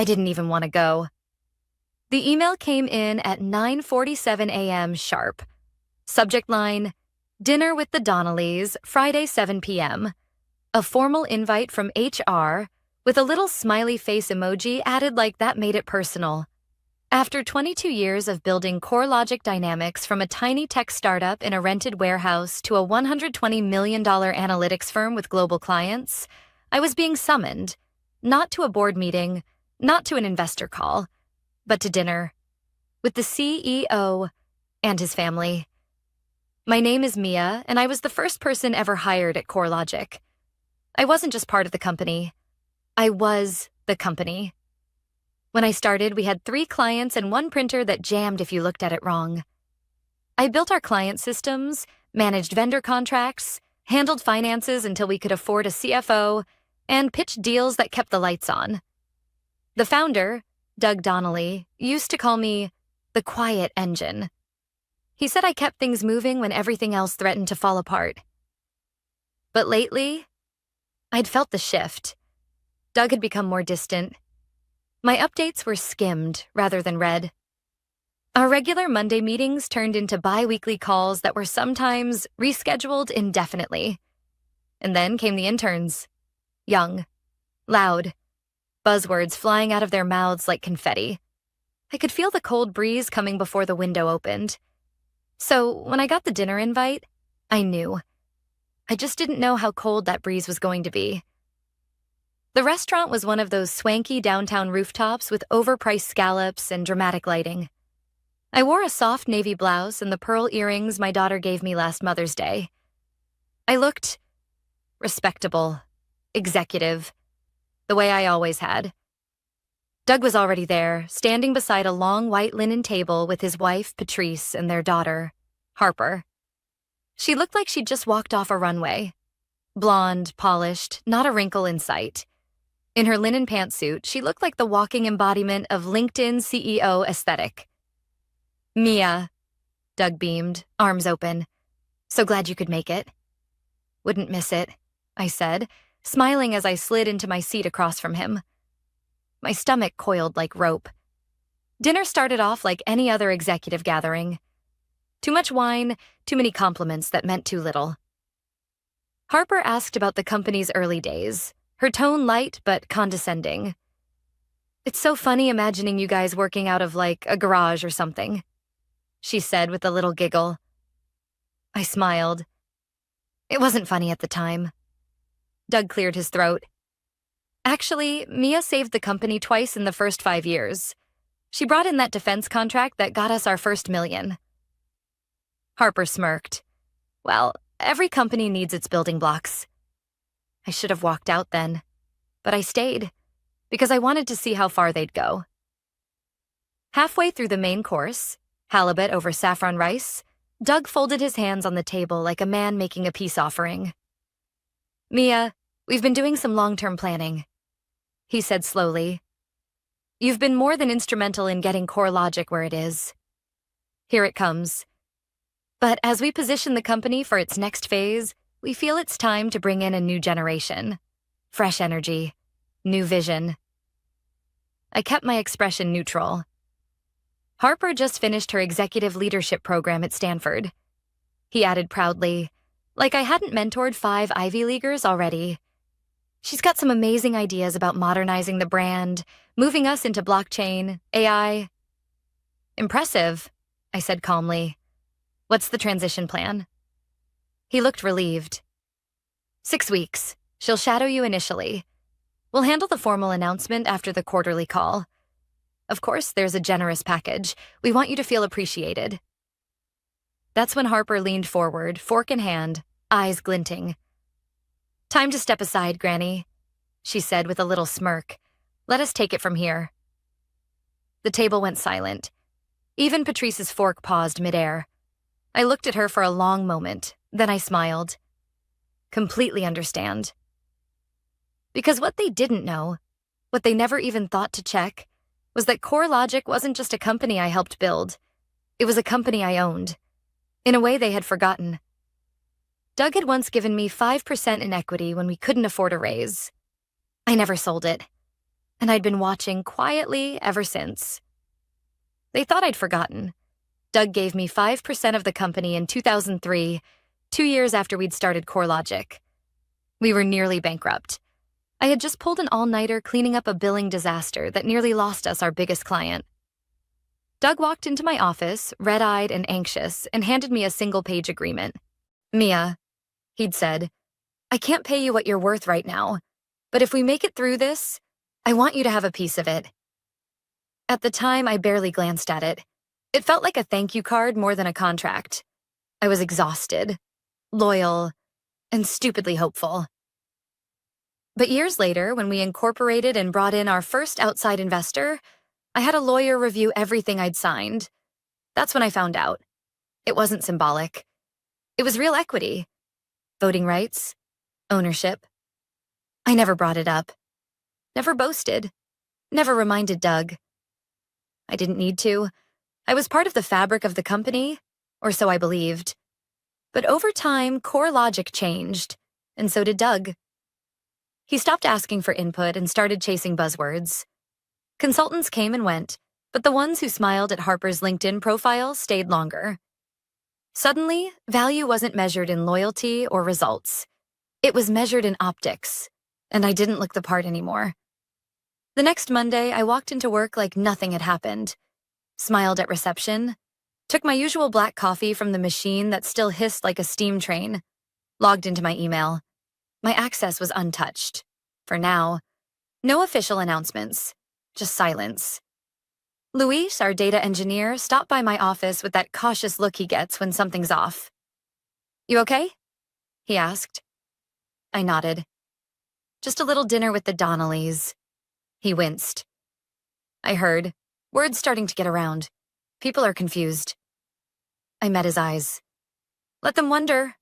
I didn't even want to go. The email came in at 9:47 a.m. sharp. Subject line, Dinner with the Donnellys, Friday 7 p.m. A formal invite from HR with a little smiley face emoji added like that made it personal. After 22 years of building CoreLogic Dynamics from a tiny tech startup in a rented warehouse to a $120 million analytics firm with global clients, I was being summoned, not to a board meeting, not to an investor call, but to dinner with the CEO and his family. My name is Mia, and I was the first person ever hired at CoreLogic. I wasn't just part of the company. I was the company. When I started, we had 3 clients and 1 printer that jammed if you looked at it wrong. I built our client systems, managed vendor contracts, handled finances until we could afford a CFO, and pitched deals that kept the lights on. The founder, Doug Donnelly, used to call me the quiet engine. He said I kept things moving when everything else threatened to fall apart. But lately, I'd felt the shift. Doug had become more distant. My updates were skimmed rather than read. Our regular Monday meetings turned into bi-weekly calls that were sometimes rescheduled indefinitely. And then came the interns. Young, loud, buzzwords flying out of their mouths like confetti. I could feel the cold breeze coming before the window opened. So when I got the dinner invite, I knew. I just didn't know how cold that breeze was going to be. The restaurant was one of those swanky downtown rooftops with overpriced scallops and dramatic lighting. I wore a soft navy blouse and the pearl earrings my daughter gave me last Mother's Day. I looked respectable, executive, the way I always had. Doug was already there, standing beside a long white linen table with his wife, Patrice, and their daughter, Harper. She looked like she'd just walked off a runway. Blonde, polished, not a wrinkle in sight. In her linen pantsuit, she looked like the walking embodiment of LinkedIn CEO aesthetic. Mia, Doug beamed, arms open. So glad you could make it. Wouldn't miss it, I said, smiling as I slid into my seat across from him. My stomach coiled like rope. Dinner started off like any other executive gathering. Too much wine, too many compliments that meant too little. Harper asked about the company's early days, her tone light but condescending. It's so funny imagining you guys working out of like a garage or something, she said with a little giggle. I smiled. It wasn't funny at the time. Doug cleared his throat. Actually, Mia saved the company twice in the first 5 years. She brought in that defense contract that got us our first $1 million. Harper smirked. Well, every company needs its building blocks. I should have walked out then, but I stayed, because I wanted to see how far they'd go. Halfway through the main course, halibut over saffron rice, Doug folded his hands on the table like a man making a peace offering. Mia, we've been doing some long-term planning, he said slowly. You've been more than instrumental in getting CoreLogic where it is. Here it comes. But as we position the company for its next phase, we feel it's time to bring in a new generation. Fresh energy, new vision. I kept my expression neutral. Harper just finished her executive leadership program at Stanford. He added proudly, like I hadn't mentored 5 Ivy Leaguers already. She's got some amazing ideas about modernizing the brand, moving us into blockchain, AI. Impressive, I said calmly. What's the transition plan? He looked relieved. 6 weeks. She'll shadow you initially. We'll handle the formal announcement after the quarterly call. Of course, there's a generous package. We want you to feel appreciated. That's when Harper leaned forward, fork in hand, eyes glinting. Time to step aside, Granny, she said with a little smirk. Let us take it from here. The table went silent. Even Patrice's fork paused midair. I looked at her for a long moment, then I smiled. Completely understand. Because what they didn't know, what they never even thought to check, was that CoreLogic wasn't just a company I helped build. It was a company I owned. In a way they had forgotten. Doug had once given me 5% in equity when we couldn't afford a raise. I never sold it. and I'd been watching quietly ever since. They thought I'd forgotten. Doug gave me 5% of the company in 2003, 2 years after we'd started CoreLogic. We were nearly bankrupt. I had just pulled an all-nighter cleaning up a billing disaster that nearly lost us our biggest client. Doug walked into my office, red-eyed and anxious, and handed me a single-page agreement. "Mia," he'd said, "I can't pay you what you're worth right now, but if we make it through this, I want you to have a piece of it." At the time, I barely glanced at it. It felt like a thank you card more than a contract. I was exhausted, loyal, and stupidly hopeful. But years later, when we incorporated and brought in our first outside investor, I had a lawyer review everything I'd signed. That's when I found out. It wasn't symbolic. It was real equity. Voting rights. Ownership. I never brought it up. Never boasted. Never reminded Doug. I didn't need to. I was part of the fabric of the company, or so I believed. But over time, CoreLogic changed, and so did Doug. He stopped asking for input and started chasing buzzwords. Consultants came and went, but the ones who smiled at Harper's LinkedIn profile stayed longer. Suddenly, value wasn't measured in loyalty or results. It was measured in optics, and I didn't look the part anymore. The next Monday, I walked into work like nothing had happened, smiled at reception, took my usual black coffee from the machine that still hissed like a steam train, logged into my email. My access was untouched. For now, no official announcements. Just silence. Luis, our data engineer, stopped by my office with that cautious look he gets when something's off. "You okay?" he asked. I nodded. "Just a little dinner with the Donnellys." He winced. I heard. Word's starting to get around. People are confused. I met his eyes. "Let them wonder."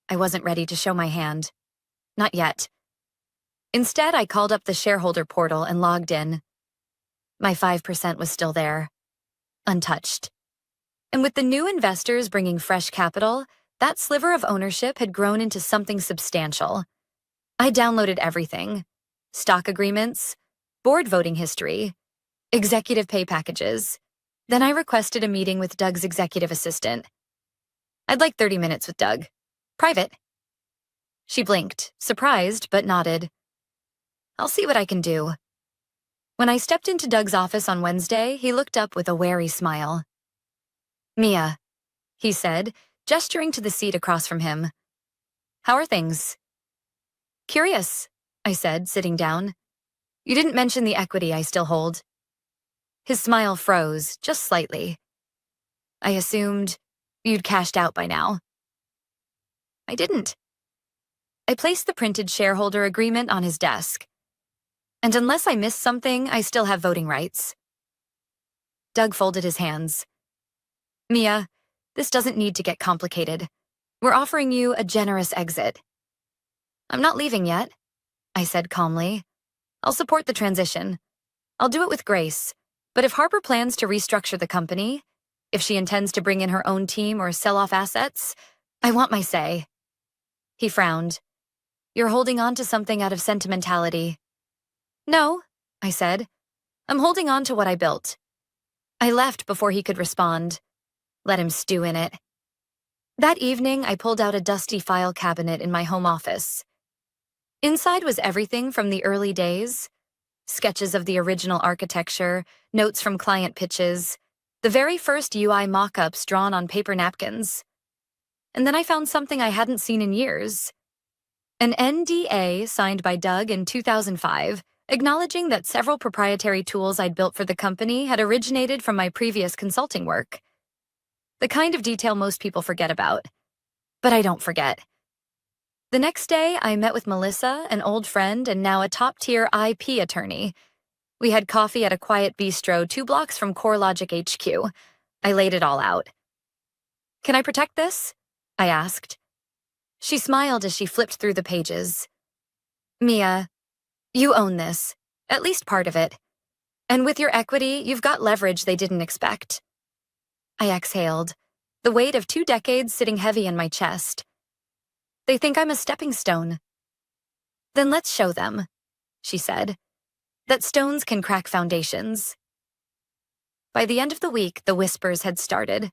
I wasn't ready to show my hand. Not yet. Instead, I called up the shareholder portal and logged in. My 5% was still there, untouched. And with the new investors bringing fresh capital, that sliver of ownership had grown into something substantial. I downloaded everything: stock agreements, board voting history, executive pay packages. Then I requested a meeting with Doug's executive assistant. "I'd like 30 minutes with Doug. Private." She blinked, surprised, but nodded. "I'll see what I can do." When I stepped into Doug's office on Wednesday, he looked up with a wary smile. "Mia," he said, gesturing to the seat across from him. "How are things?" "Curious," I said, sitting down. "You didn't mention the equity I still hold." His smile froze, just slightly. "I assumed you'd cashed out by now." I didn't. I placed the printed shareholder agreement on his desk. "And unless I missed something, I still have voting rights." Doug folded his hands. "Mia, this doesn't need to get complicated. We're offering you a generous exit." "I'm not leaving yet," I said calmly. "I'll support the transition. I'll do it with grace. But if Harper plans to restructure the company, if she intends to bring in her own team or sell off assets, I want my say." He frowned. "You're holding on to something out of sentimentality." "No," I said. "I'm holding on to what I built." I left before he could respond. Let him stew in it. That evening, I pulled out a dusty file cabinet in my home office. Inside was everything from the early days: sketches of the original architecture, notes from client pitches, the very first UI mock-ups drawn on paper napkins. And then I found something I hadn't seen in years. An NDA signed by Doug in 2005, acknowledging that several proprietary tools I'd built for the company had originated from my previous consulting work. The kind of detail most people forget about. But I don't forget. The next day, I met with Melissa, an old friend and now a top-tier IP attorney. We had coffee at a quiet bistro 2 blocks from CoreLogic HQ. I laid it all out. "Can I protect this?" I asked. She smiled as she flipped through the pages. "Mia, you own this, at least part of it. And with your equity, you've got leverage they didn't expect." I exhaled, the weight of 2 decades sitting heavy in my chest. "They think I'm a stepping stone." "Then let's show them," she said. that stones can crack foundations. By the end of the week, the whispers had started.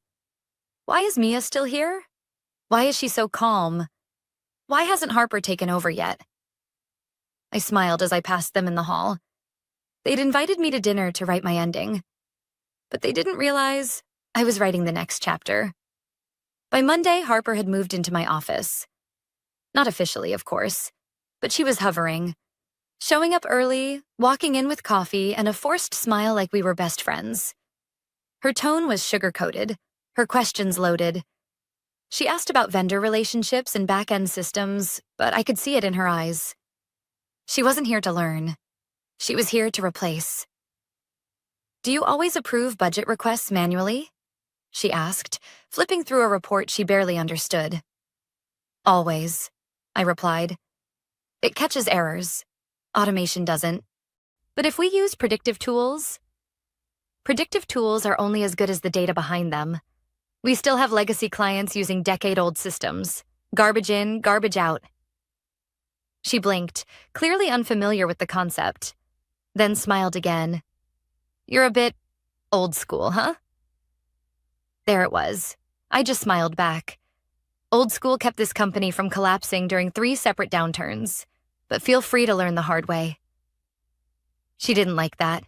Why is Mia still here? Why is she so calm? Why hasn't Harper taken over yet? I smiled as I passed them in the hall. They'd invited me to dinner to write my ending, but they didn't realize I was writing the next chapter. By Monday, Harper had moved into my office. Not officially, of course, but she was hovering, showing up early, walking in with coffee, and a forced smile like we were best friends. Her tone was sugar-coated, her questions loaded. She asked about vendor relationships and back-end systems, but I could see it in her eyes. She wasn't here to learn. She was here to replace. "Do you always approve budget requests manually?" she asked, flipping through a report she barely understood. "Always," I replied. "It catches errors. Automation doesn't. But if we use predictive tools are only as good as the data behind them. We still have legacy clients using decade-old systems. Garbage in, garbage out." She blinked, clearly unfamiliar with the concept, then smiled again. "You're a bit old school, huh?" There it was. I just smiled back. Old school kept this company from collapsing during 3 separate downturns, but feel free to learn the hard way. She didn't like that.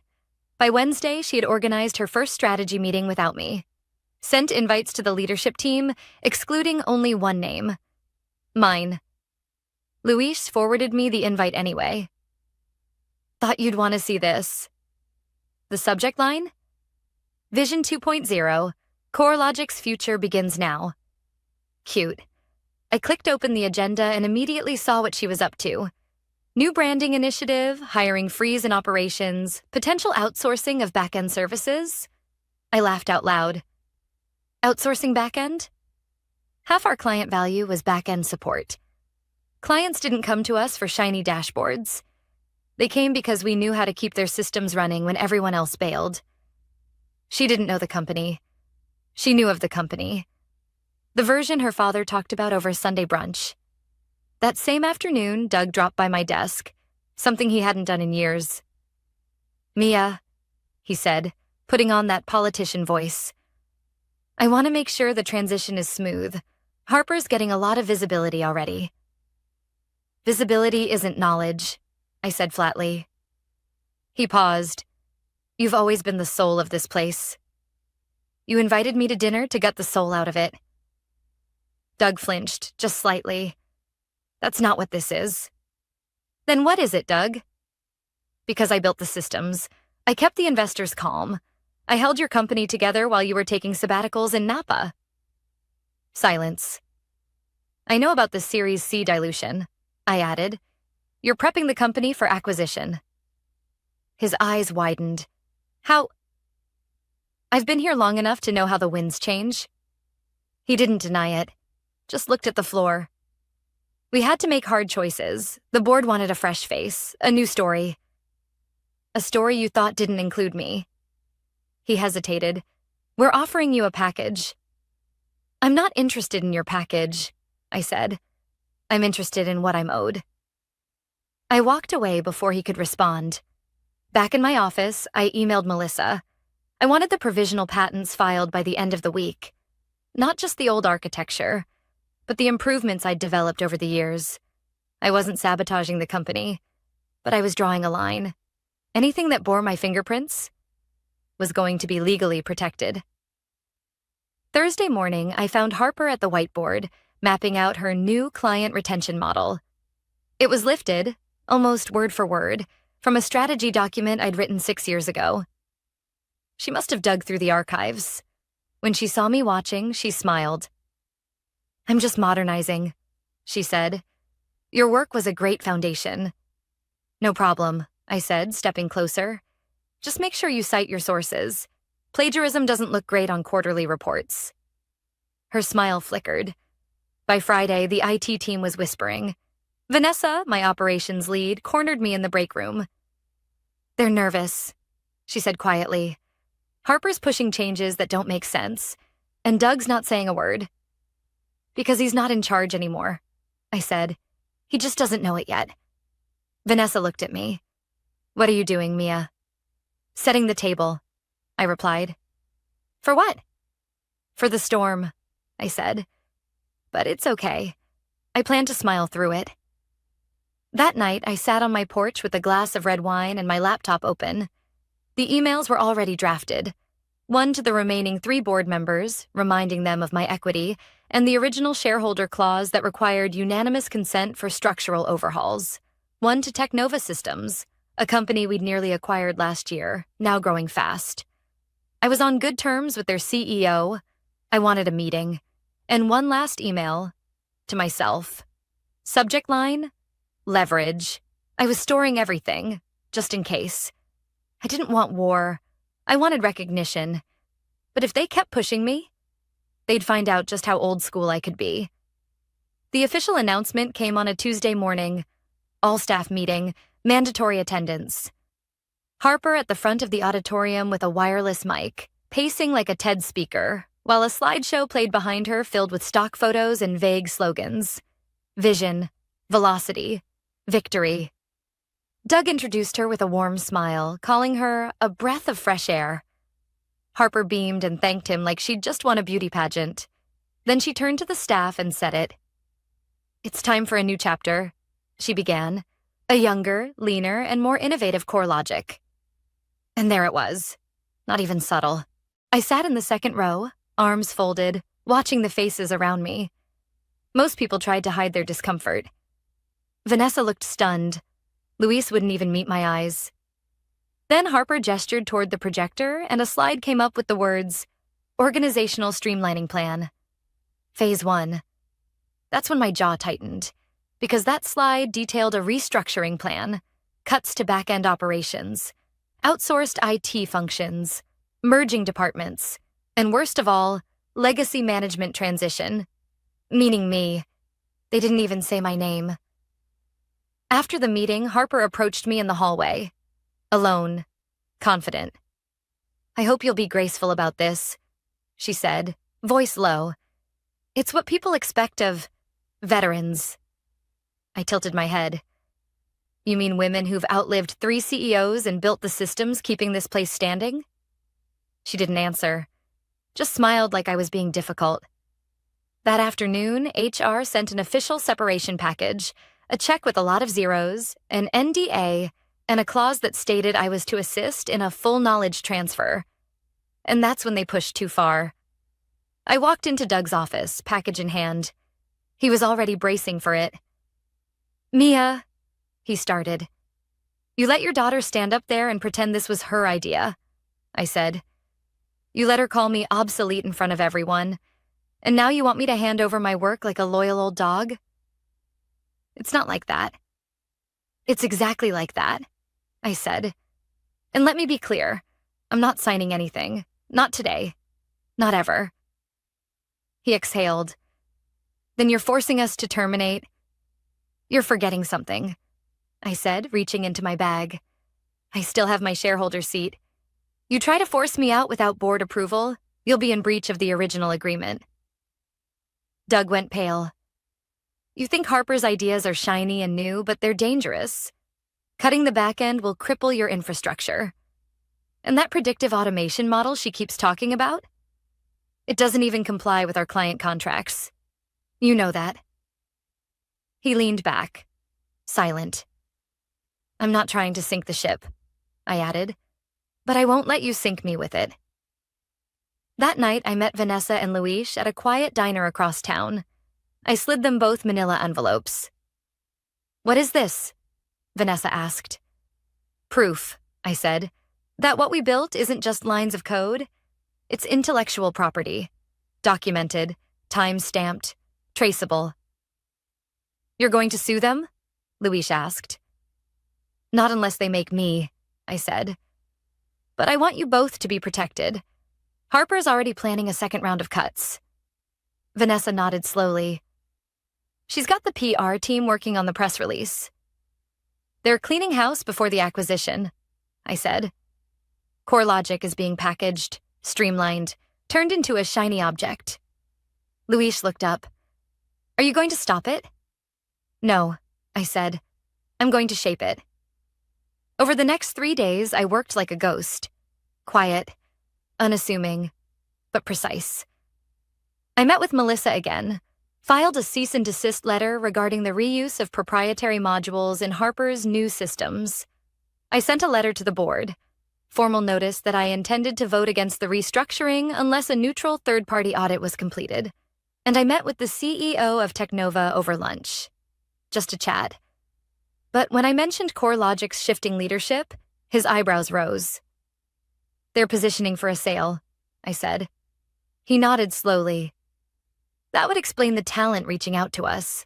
By Wednesday, she had organized her first strategy meeting without me. Sent invites to the leadership team, excluding only one name. Mine. Luis forwarded me the invite anyway. "Thought you'd want to see this." The subject line? Vision 2.0, CoreLogic's future begins now. Cute. I clicked open the agenda and immediately saw what she was up to. New branding initiative, hiring freeze in operations, potential outsourcing of back-end services. I laughed out loud. Outsourcing back-end? Half our client value was back-end support. Clients didn't come to us for shiny dashboards. They came because we knew how to keep their systems running when everyone else bailed. She didn't know the company. She knew of the company. The version her father talked about over Sunday brunch. That same afternoon, Doug dropped by my desk, something he hadn't done in years. "Mia," he said, putting on that politician voice. "I want to make sure the transition is smooth. Harper's getting a lot of visibility already." "Visibility isn't knowledge," I said flatly. He paused. "You've always been the soul of this place. You invited me to dinner to gut the soul out of it." Doug flinched, just slightly. "That's not what this is." "Then what is it, Doug?" "Because I built the systems. I kept the investors calm. I held your company together while you were taking sabbaticals in Napa." Silence. "I know about the Series C dilution," I added. "You're prepping the company for acquisition." His eyes widened. "How?" "I've been here long enough to know how the winds change." He didn't deny it, just looked at the floor. "We had to make hard choices. The board wanted a fresh face, a new story." "A story you thought didn't include me." He hesitated. "We're offering you a package." "I'm not interested in your package," I said. "I'm interested in what I'm owed." I walked away before he could respond. Back in my office, I emailed Melissa. I wanted the provisional patents filed by the end of the week. Not just the old architecture, but the improvements I'd developed over the years. I wasn't sabotaging the company, but I was drawing a line. Anything that bore my fingerprints was going to be legally protected. Thursday morning, I found Harper at the whiteboard, mapping out her new client retention model. It was lifted, almost word for word, from a strategy document I'd written 6 years ago. She must have dug through the archives. When she saw me watching, she smiled. "I'm just modernizing," she said. "Your work was a great foundation." "No problem," I said, stepping closer. "Just make sure you cite your sources. Plagiarism doesn't look great on quarterly reports." Her smile flickered. By Friday, the IT team was whispering. Vanessa, my operations lead, cornered me in the break room. "They're nervous," she said quietly. "Harper's pushing changes that don't make sense, and Doug's not saying a word." "Because he's not in charge anymore," I said. "He just doesn't know it yet." Vanessa looked at me. What are you doing, Mia? Setting the table, I replied. For what? For the storm, I said. But it's okay. I plan to smile through it. That night, I sat on my porch with a glass of red wine and my laptop open. The emails were already drafted. One to the remaining 3 board members, reminding them of my equity, and the original shareholder clause that required unanimous consent for structural overhauls. One to Technova Systems, a company we'd nearly acquired last year, now growing fast. I was on good terms with their CEO. I wanted a meeting. And one last email to myself. Subject line, leverage. I was storing everything, just in case. I didn't want war. I wanted recognition. But if they kept pushing me, they'd find out just how old school I could be. The official announcement came on a Tuesday morning. All-staff meeting, mandatory attendance. Harper at the front of the auditorium with a wireless mic, pacing like a TED speaker, while a slideshow played behind her filled with stock photos and vague slogans. Vision, velocity, victory. Doug introduced her with a warm smile, calling her a breath of fresh air. Harper beamed and thanked him like she'd just won a beauty pageant. Then she turned to the staff and said it. It's time for a new chapter, she began. A younger, leaner, and more innovative CoreLogic. And there it was. Not even subtle. I sat in the second row, arms folded, watching the faces around me. Most people tried to hide their discomfort. Vanessa looked stunned. Luis wouldn't even meet my eyes. Then Harper gestured toward the projector, and a slide came up with the words, Organizational Streamlining Plan. Phase 1. That's when my jaw tightened, because that slide detailed a restructuring plan, cuts to back-end operations, outsourced IT functions, merging departments, and worst of all, legacy management transition. Meaning me. They didn't even say my name. After the meeting, Harper approached me in the hallway. Alone. Confident. I hope you'll be graceful about this, she said, voice low. It's what people expect of veterans. I tilted my head. You mean women who've outlived 3 CEOs and built the systems keeping this place standing? She didn't answer, just smiled like I was being difficult. That afternoon, HR sent an official separation package, a check with a lot of zeros, an NDA, and a clause that stated I was to assist in a full knowledge transfer. And that's when they pushed too far. I walked into Doug's office, package in hand. He was already bracing for it. Mia, he started. You let your daughter stand up there and pretend this was her idea, I said. You let her call me obsolete in front of everyone, and now you want me to hand over my work like a loyal old dog? It's not like that. It's exactly like that, I said. And let me be clear, I'm not signing anything. Not today. Not ever. He exhaled. Then you're forcing us to terminate. You're forgetting something, I said, reaching into my bag. I still have my shareholder seat. You try to force me out without board approval, you'll be in breach of the original agreement. Doug went pale. You think Harper's ideas are shiny and new, but they're dangerous. Cutting the back end will cripple your infrastructure. And that predictive automation model she keeps talking about? It doesn't even comply with our client contracts. You know that. He leaned back, silent. I'm not trying to sink the ship, I added, but I won't let you sink me with it. That night, I met Vanessa and Luis at a quiet diner across town. I slid them both manila envelopes. What is this? Vanessa asked. Proof, I said, that what we built isn't just lines of code. It's intellectual property. Documented, time-stamped, traceable. You're going to sue them? Luis asked. Not unless they make me, I said. But I want you both to be protected. Harper's already planning a second round of cuts. Vanessa nodded slowly. She's got the PR team working on the press release. They're cleaning house before the acquisition, I said. CoreLogic is being packaged, streamlined, turned into a shiny object. Luis looked up. Are you going to stop it? No, I said. I'm going to shape it. Over the next 3 days, I worked like a ghost. Quiet, unassuming, but precise. I met with Melissa again, filed a cease and desist letter regarding the reuse of proprietary modules in Harper's new systems. I sent a letter to the board, formal notice that I intended to vote against the restructuring unless a neutral third-party audit was completed, and I met with the CEO of Technova over lunch. Just a chat. But when I mentioned CoreLogic's shifting leadership, his eyebrows rose. "They're positioning for a sale," I said. He nodded slowly. "That would explain the talent reaching out to us."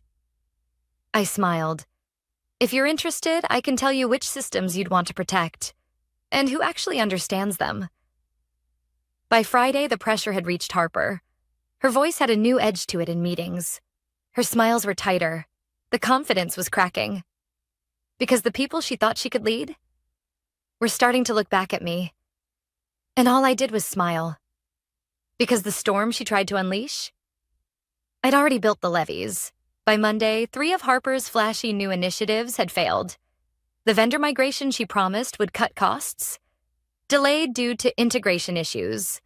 I smiled. "If you're interested, I can tell you which systems you'd want to protect, and who actually understands them." By Friday, the pressure had reached Harper. Her voice had a new edge to it in meetings. Her smiles were tighter. The confidence was cracking. Because the people she thought she could lead were starting to look back at me. And all I did was smile. Because the storm she tried to unleash? I'd already built the levees. By Monday, 3 of Harper's flashy new initiatives had failed. The vendor migration she promised would cut costs, delayed due to integration issues,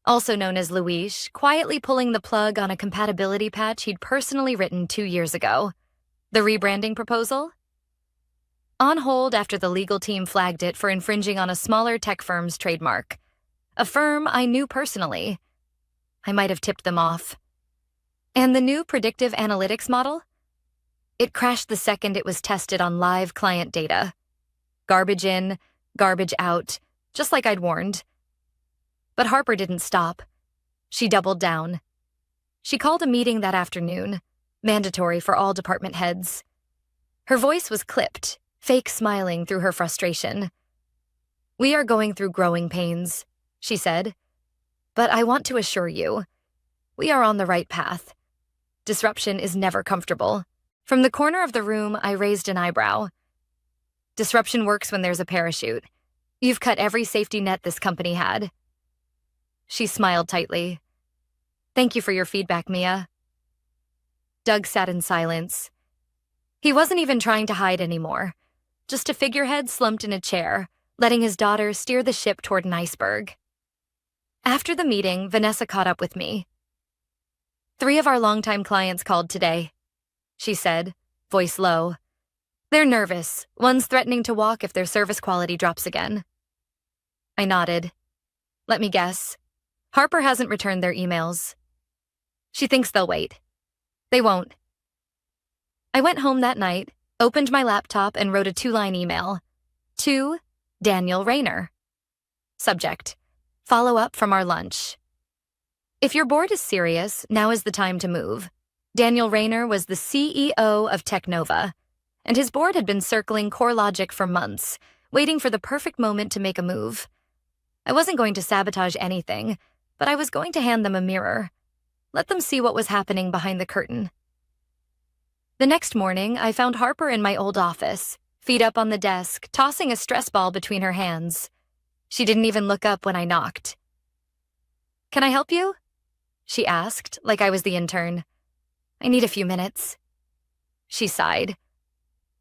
also known as Luis, quietly pulling the plug on a compatibility patch he'd personally written 2 years ago. The rebranding proposal? On hold after the legal team flagged it for infringing on a smaller tech firm's trademark. A firm I knew personally. I might have tipped them off. And the new predictive analytics model? It crashed the second it was tested on live client data. Garbage in, garbage out, just like I'd warned. But Harper didn't stop. She doubled down. She called a meeting that afternoon, mandatory for all department heads. Her voice was clipped, fake smiling through her frustration. "We are going through growing pains," she said. "But I want to assure you, we are on the right path. Disruption is never comfortable." From the corner of the room, I raised an eyebrow. "Disruption works when there's a parachute. You've cut every safety net this company had." She smiled tightly. "Thank you for your feedback, Mia." Doug sat in silence. He wasn't even trying to hide anymore. Just a figurehead slumped in a chair, letting his daughter steer the ship toward an iceberg. After the meeting, Vanessa caught up with me. "3 of our longtime clients called today," she said, voice low. "They're nervous. One's threatening to walk if their service quality drops again." I nodded. "Let me guess. Harper hasn't returned their emails. She thinks they'll wait. They won't." I went home that night, opened my laptop, and wrote a 2-line email. To Daniel Rayner. Subject: Follow up from our lunch. If your board is serious, now is the time to move. Daniel Rayner was the CEO of Technova, and his board had been circling CoreLogic for months, waiting for the perfect moment to make a move. I wasn't going to sabotage anything, but I was going to hand them a mirror. Let them see what was happening behind the curtain. The next morning, I found Harper in my old office, feet up on the desk, tossing a stress ball between her hands. She didn't even look up when I knocked. "Can I help you?" she asked, like I was the intern. "I need a few minutes." She sighed.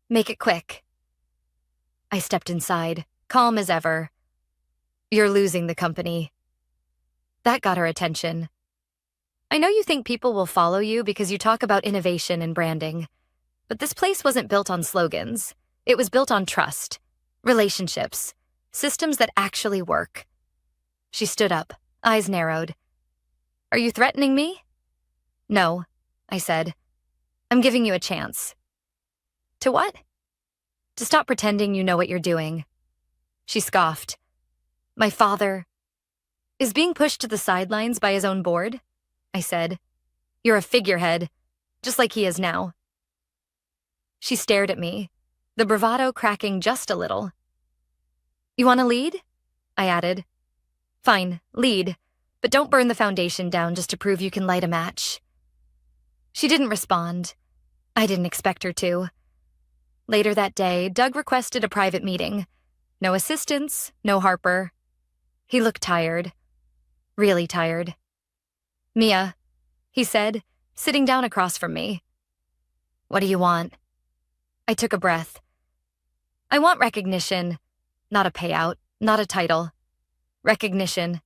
"Make it quick." I stepped inside, calm as ever. "You're losing the company." That got her attention. "I know you think people will follow you because you talk about innovation and branding, but this place wasn't built on slogans. It was built on trust, relationships, systems that actually work." She stood up, eyes narrowed. "Are you threatening me?" "No," I said. "I'm giving you a chance." "To what?" "To stop pretending you know what you're doing." She scoffed. "My father is being pushed to the sidelines by his own board?" I said. "You're a figurehead, just like he is now." She stared at me, the bravado cracking just a little. "You want to lead?" I added. "Fine, lead, but don't burn the foundation down just to prove you can light a match." She didn't respond. I didn't expect her to. Later that day, Doug requested a private meeting. No assistants, no Harper. He looked tired. Really tired. "Mia," he said, sitting down across from me. "What do you want?" I took a breath. "I want recognition, Not a payout, not a title. Recognition.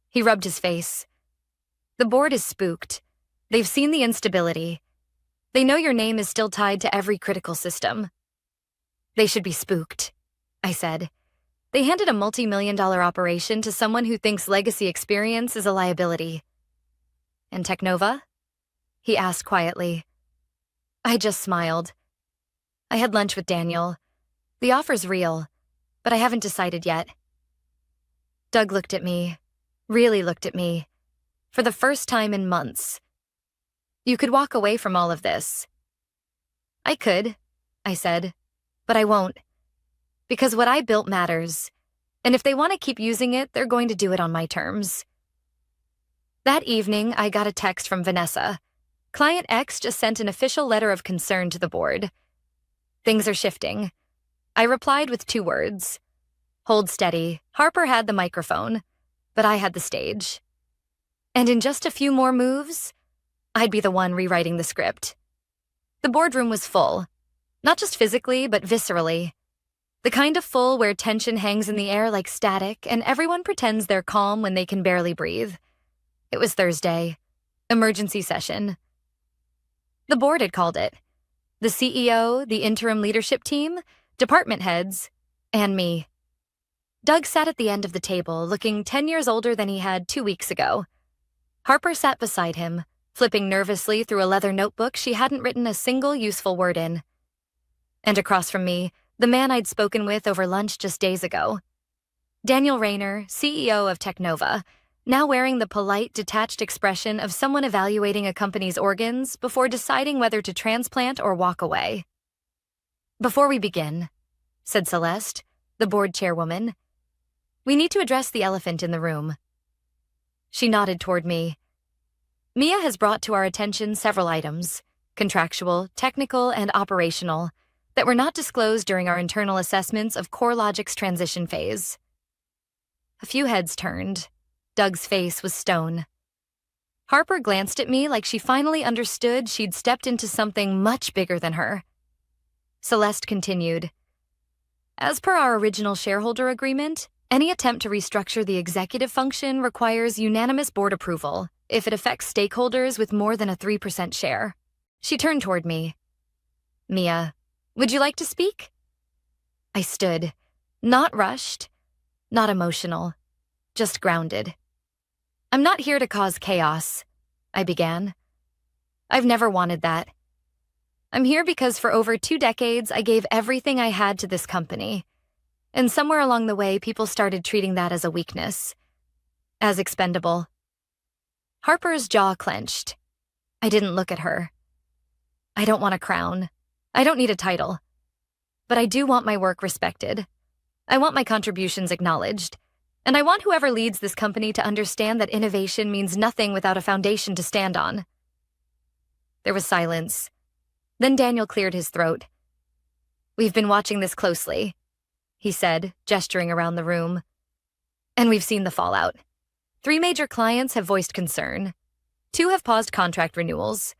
He rubbed his face. The board is spooked. They've seen the instability. They know your name is still tied to every critical system. They should be spooked, I said. They handed a multi-million-dollar operation to someone who thinks legacy experience is a liability. And Technova? He asked quietly. I just smiled. I had lunch with Daniel. The offer's real, but I haven't decided yet. Doug looked at me, really looked at me, for the first time in months. You could walk away from all of this. I could, I said, but I won't. Because what I built matters, and if they want to keep using it, they're going to do it on my terms. That evening, I got a text from Vanessa. Client X just sent an official letter of concern to the board. Things are shifting. I replied with 2 words. Hold steady. Harper had the microphone, but I had the stage. And in just a few more moves, I'd be the one rewriting the script. The boardroom was full, not just physically, but viscerally. The kind of full where tension hangs in the air like static and everyone pretends they're calm when they can barely breathe. It was Thursday. Emergency session. The board had called it. The CEO, the interim leadership team, department heads, and me. Doug sat at the end of the table, looking 10 years older than he had 2 weeks ago. Harper sat beside him, flipping nervously through a leather notebook she hadn't written a single useful word in. And across from me, the man I'd spoken with over lunch just days ago. Daniel Rayner, CEO of Technova, now wearing the polite, detached expression of someone evaluating a company's organs before deciding whether to transplant or walk away. Before we begin, said Celeste, the board chairwoman, we need to address the elephant in the room. She nodded toward me. Mia has brought to our attention several items, contractual, technical, and operational, that were not disclosed during our internal assessments of CoreLogic's transition phase. A few heads turned. Doug's face was stone. Harper glanced at me like she finally understood she'd stepped into something much bigger than her. Celeste continued. As per our original shareholder agreement, any attempt to restructure the executive function requires unanimous board approval if it affects stakeholders with more than a 3% share. She turned toward me. Mia, would you like to speak? I stood, not rushed, not emotional, just grounded. I'm not here to cause chaos, I began. I've never wanted that. I'm here because for over 2 decades, I gave everything I had to this company. And somewhere along the way, people started treating that as a weakness, as expendable. Harper's jaw clenched. I didn't look at her. I don't want a crown. I don't need a title. But I do want my work respected. I want my contributions acknowledged. And I want whoever leads this company to understand that innovation means nothing without a foundation to stand on. There was silence. Then Daniel cleared his throat. We've been watching this closely, he said, gesturing around the room. And we've seen the fallout. 3 major clients have voiced concern. 2 have paused contract renewals.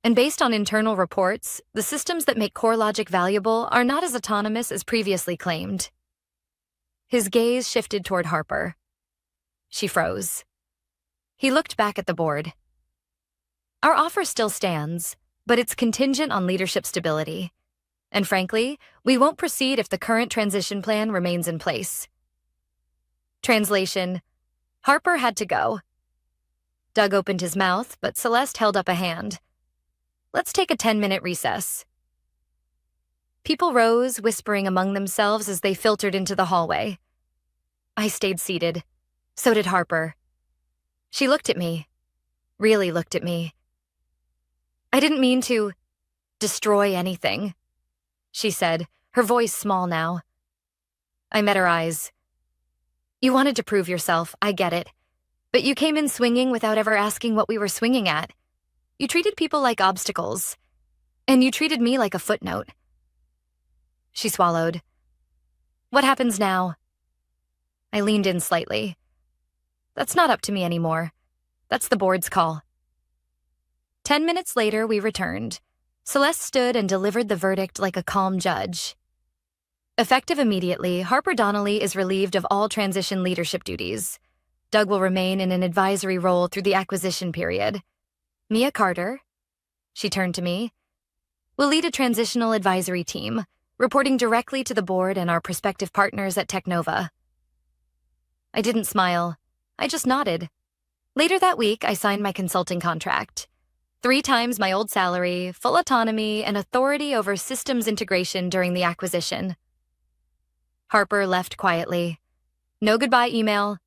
And based on internal reports, the systems that make CoreLogic valuable are not as autonomous as previously claimed. His gaze shifted toward Harper. She froze. He looked back at the board. Our offer still stands, but it's contingent on leadership stability. And frankly, we won't proceed if the current transition plan remains in place. Translation: Harper had to go. Doug opened his mouth, but Celeste held up a hand. Let's take a 10-minute recess. People rose, whispering among themselves as they filtered into the hallway. I stayed seated. So did Harper. She looked at me. Really looked at me. I didn't mean to destroy anything, she said, her voice small now. I met her eyes. You wanted to prove yourself, I get it. But you came in swinging without ever asking what we were swinging at. You treated people like obstacles. And you treated me like a footnote. She swallowed. What happens now? I leaned in slightly. That's not up to me anymore. That's the board's call. 10 minutes later, we returned. Celeste stood and delivered the verdict like a calm judge. Effective immediately, Harper Donnelly is relieved of all transition leadership duties. Doug will remain in an advisory role through the acquisition period. Mia Carter, she turned to me, will lead a transitional advisory team, reporting directly to the board and our prospective partners at Technova. I didn't smile. I just nodded. Later that week, I signed my consulting contract. 3 times my old salary, full autonomy, and authority over systems integration during the acquisition. Harper left quietly. No goodbye email,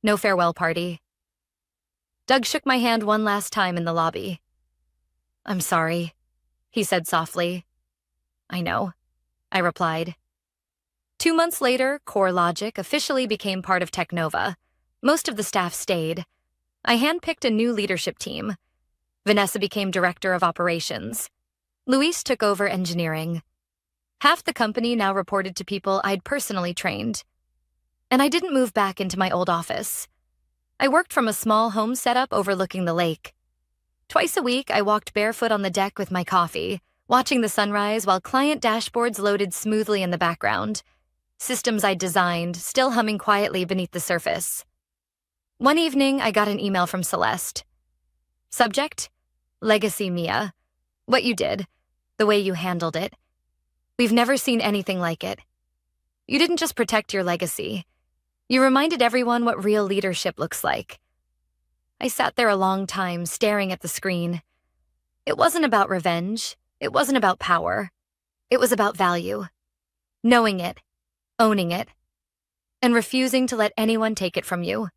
no farewell party. Doug shook my hand one last time in the lobby. "I'm sorry," he said softly. "I know," I replied. 2 months later, CoreLogic officially became part of Technova. Most of the staff stayed. I handpicked a new leadership team. Vanessa became director of operations. Luis took over engineering. Half the company now reported to people I'd personally trained. And I didn't move back into my old office. I worked from a small home setup overlooking the lake. Twice a week, I walked barefoot on the deck with my coffee, watching the sunrise while client dashboards loaded smoothly in the background. Systems I'd designed, still humming quietly beneath the surface. One evening, I got an email from Celeste. Subject: Legacy Mia. What you did, the way you handled it. We've never seen anything like it. You didn't just protect your legacy. You reminded everyone what real leadership looks like. I sat there a long time, staring at the screen. It wasn't about revenge. It wasn't about power. It was about value. Knowing it, owning it, and refusing to let anyone take it from you.